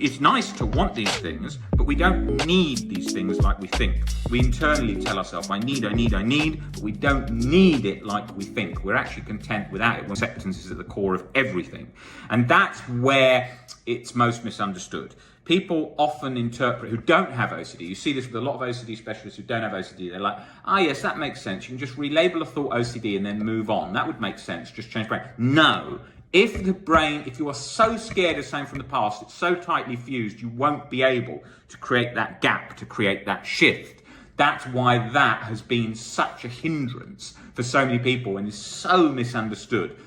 it's nice to want these things, but we don't need these things like we think. We internally tell ourselves, I need, but we don't need it like we think. We're actually content without it when acceptance is at the core of everything. And that's where it's most misunderstood. People often interpret, who don't have OCD, you see this with a lot of OCD specialists who don't have OCD, they're like, yes, that makes sense. You can just relabel a thought OCD and then move on. That would make sense, just change brain. No. If you are so scared of something from the past, it's so tightly fused, you won't be able to create that gap, to create that shift. That's why that has been such a hindrance for so many people and is so misunderstood.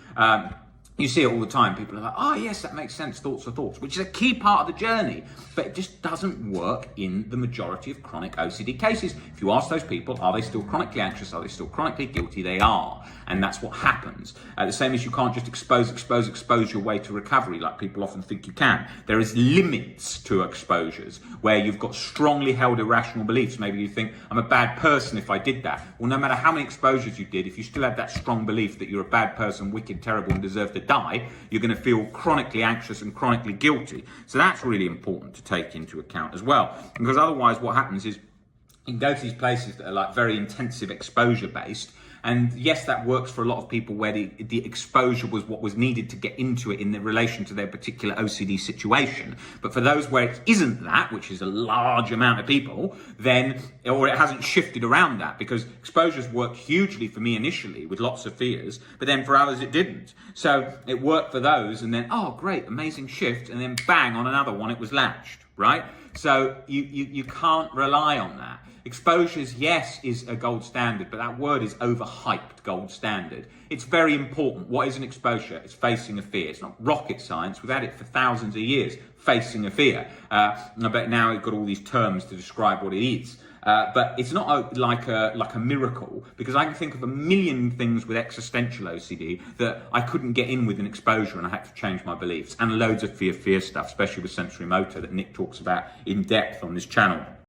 You see it all the time. People are like, yes, that makes sense. Thoughts are thoughts, which is a key part of the journey, but it just doesn't work in the majority of chronic OCD cases. If you ask those people, are they still chronically anxious? Are they still chronically guilty? They are. And that's what happens. The same as you can't just expose your way to recovery like people often think you can. There is limits to exposures where you've got strongly held irrational beliefs. Maybe you think, I'm a bad person if I did that. Well, no matter how many exposures you did, if you still have that strong belief that you're a bad person, wicked, terrible, and deserve to die, you're going to feel chronically anxious and chronically guilty. So that's really important to take into account as well. Because otherwise what happens is you can go to these places that are like very intensive exposure based. And yes, that works for a lot of people where the exposure was what was needed to get into it in the relation to their particular OCD situation. But for those where it isn't that, which is a large amount of people, then, or it hasn't shifted around that, because exposures worked hugely for me initially with lots of fears, but then for others it didn't. So it worked for those and then, great, amazing shift. And then bang, on another one, it was latched, right? So you can't rely on that. Exposures, yes, is a gold standard, but that word is overhyped gold standard. It's very important. What is an exposure? It's facing a fear. It's not rocket science. We've had it for thousands of years, facing a fear. But now we've got all these terms to describe what it is. But it's not like a miracle, because I can think of a million things with existential OCD that I couldn't get in with an exposure and I had to change my beliefs, and loads of fear stuff, especially with sensory motor that Nick talks about in depth on this channel.